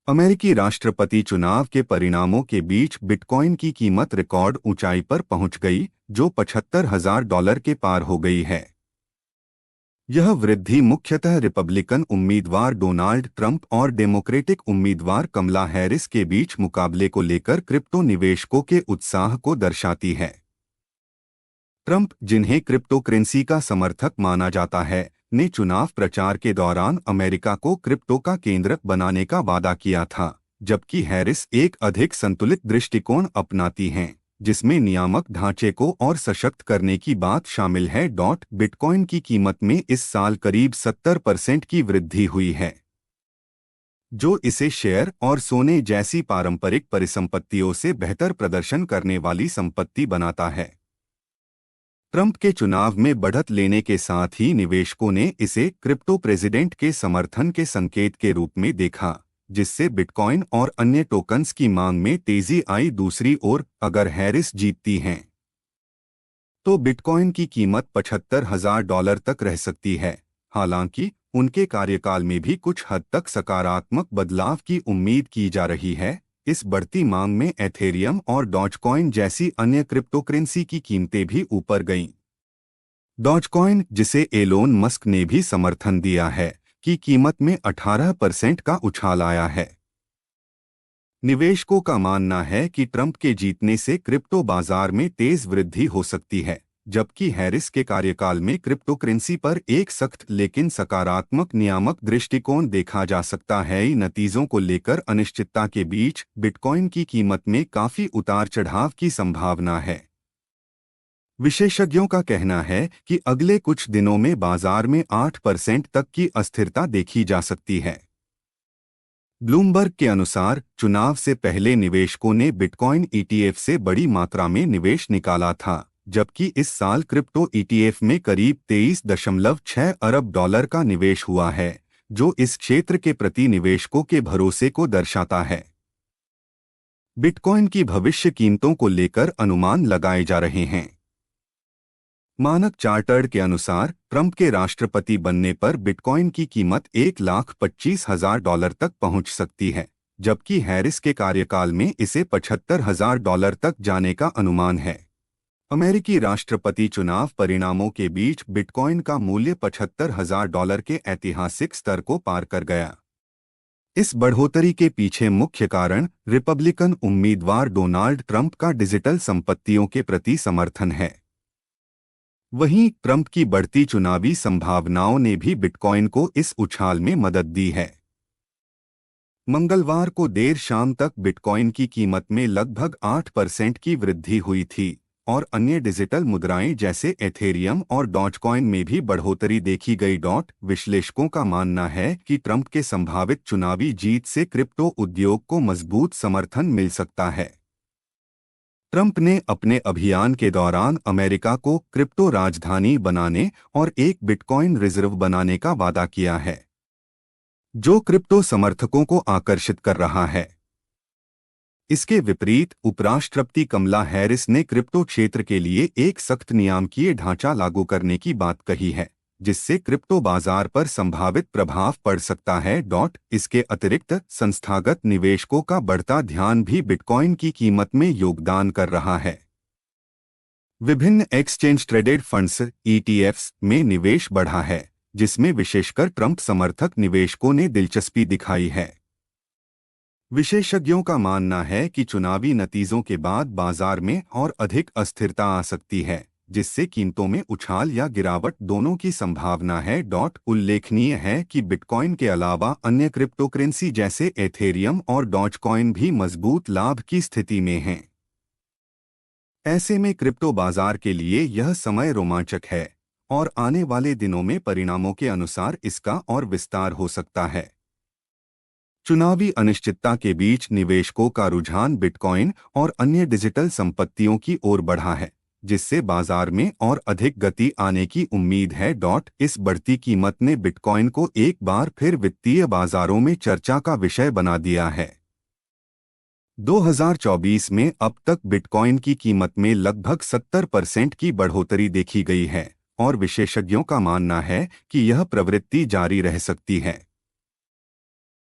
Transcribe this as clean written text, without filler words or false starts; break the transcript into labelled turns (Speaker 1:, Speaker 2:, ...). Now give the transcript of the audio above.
Speaker 1: अमेरिकी राष्ट्रपति चुनाव के परिणामों के बीच बिटकॉइन की कीमत रिकॉर्ड ऊंचाई पर पहुंच गई, जो $75,000 के पार हो गई है। यह वृद्धि मुख्यतः रिपब्लिकन उम्मीदवार डोनाल्ड ट्रंप और डेमोक्रेटिक उम्मीदवार कमला हैरिस के बीच मुकाबले को लेकर क्रिप्टो निवेशकों के उत्साह को दर्शाती है। ट्रंप, जिन्हें क्रिप्टोकरेंसी का समर्थक माना जाता है, ने चुनाव प्रचार के दौरान अमेरिका को क्रिप्टो का केंद्र बनाने का वादा किया था, जबकि हैरिस एक अधिक संतुलित दृष्टिकोण अपनाती हैं, जिसमें नियामक ढांचे को और सशक्त करने की बात शामिल है। बिटकॉइन की कीमत में इस साल करीब 70% की वृद्धि हुई है, जो इसे शेयर और सोने जैसी पारंपरिक परिसंपत्तियों से बेहतर प्रदर्शन करने वाली संपत्ति बनाता है। ट्रंप के चुनाव में बढ़त लेने के साथ ही निवेशकों ने इसे क्रिप्टो प्रेसिडेंट के समर्थन के संकेत के रूप में देखा, जिससे बिटकॉइन और अन्य टोकन्स की मांग में तेजी आई। दूसरी ओर, अगर हैरिस जीतती हैं, तो बिटकॉइन की कीमत $75,000 तक रह सकती है। हालांकि उनके कार्यकाल में भी कुछ हद तक सकारात्मक बदलाव की उम्मीद की जा रही है। इस बढ़ती मांग में एथेरियम और डॉजकॉइन जैसी अन्य क्रिप्टोकरेंसी की कीमतें भी ऊपर गईं। डॉजकॉइन, जिसे एलोन मस्क ने भी समर्थन दिया है, की कीमत में 18% का उछाल आया है। निवेशकों का मानना है कि ट्रंप के जीतने से क्रिप्टो बाजार में तेज वृद्धि हो सकती है, जबकि हैरिस के कार्यकाल में क्रिप्टोकरेंसी पर एक सख्त लेकिन सकारात्मक नियामक दृष्टिकोण देखा जा सकता है। नतीजों को लेकर अनिश्चितता के बीच बिटकॉइन की कीमत में काफी उतार चढ़ाव की संभावना है। विशेषज्ञों का कहना है कि अगले कुछ दिनों में बाजार में 8% तक की अस्थिरता देखी जा सकती है। ब्लूमबर्ग के अनुसार चुनाव से पहले निवेशकों ने बिटकॉइन ईटीएफ से बड़ी मात्रा में निवेश निकाला था, जबकि इस साल क्रिप्टो ईटीएफ में करीब $23.6 अरब का निवेश हुआ है, जो इस क्षेत्र के प्रति निवेशकों के भरोसे को दर्शाता है। बिटकॉइन की भविष्य कीमतों को लेकर अनुमान लगाए जा रहे हैं। मानक चार्टर्ड के अनुसार ट्रंप के राष्ट्रपति बनने पर बिटकॉइन की कीमत $1,25,000 तक पहुंच सकती है, जबकि हैरिस के कार्यकाल में इसे $75,000 तक जाने का अनुमान है। अमेरिकी राष्ट्रपति चुनाव परिणामों के बीच बिटकॉइन का मूल्य $75,000 के ऐतिहासिक स्तर को पार कर गया। इस बढ़ोतरी के पीछे मुख्य कारण रिपब्लिकन उम्मीदवार डोनाल्ड ट्रंप का डिजिटल संपत्तियों के प्रति समर्थन है। वहीं ट्रंप की बढ़ती चुनावी संभावनाओं ने भी बिटकॉइन को इस उछाल में मदद दी है। मंगलवार को देर शाम तक बिटकॉइन की कीमत में लगभग 8% की वृद्धि हुई थी और अन्य डिजिटल मुद्राएं जैसे एथेरियम और डॉजकॉइन में भी बढ़ोतरी देखी गई। विश्लेषकों का मानना है कि ट्रंप के संभावित चुनावी जीत से क्रिप्टो उद्योग को मजबूत समर्थन मिल सकता है। ट्रंप ने अपने अभियान के दौरान अमेरिका को क्रिप्टो राजधानी बनाने और एक बिटकॉइन रिजर्व बनाने का वादा किया है, जो क्रिप्टो समर्थकों को आकर्षित कर रहा है। इसके विपरीत उपराष्ट्रपति कमला हैरिस ने क्रिप्टो क्षेत्र के लिए एक सख्त नियामकीय ढांचा लागू करने की बात कही है, जिससे क्रिप्टो बाजार पर संभावित प्रभाव पड़ सकता है। इसके अतिरिक्त संस्थागत निवेशकों का बढ़ता ध्यान भी बिटकॉइन की कीमत में योगदान कर रहा है। विभिन्न एक्सचेंज ट्रेडेड फंड्स (ETFs) में निवेश बढ़ा है, जिसमें विशेषकर ट्रंप समर्थक निवेशकों ने दिलचस्पी दिखाई है। विशेषज्ञों का मानना है कि चुनावी नतीजों के बाद बाजार में और अधिक अस्थिरता आ सकती है, जिससे कीमतों में उछाल या गिरावट दोनों की संभावना है। उल्लेखनीय है कि बिटकॉइन के अलावा अन्य क्रिप्टोकरेंसी जैसे एथेरियम और डॉजकॉइन भी मजबूत लाभ की स्थिति में हैं। ऐसे में क्रिप्टो बाजार के लिए यह समय रोमांचक है और आने वाले दिनों में परिणामों के अनुसार इसका और विस्तार हो सकता है। चुनावी अनिश्चितता के बीच निवेशकों का रुझान बिटकॉइन और अन्य डिजिटल संपत्तियों की ओर बढ़ा है, जिससे बाजार में और अधिक गति आने की उम्मीद है। इस बढ़ती कीमत ने बिटकॉइन को एक बार फिर वित्तीय बाजारों में चर्चा का विषय बना दिया है। 2024 में अब तक बिटकॉइन की कीमत में लगभग 70% की बढ़ोतरी देखी गई है और विशेषज्ञों का मानना है कि यह प्रवृत्ति जारी रह सकती है।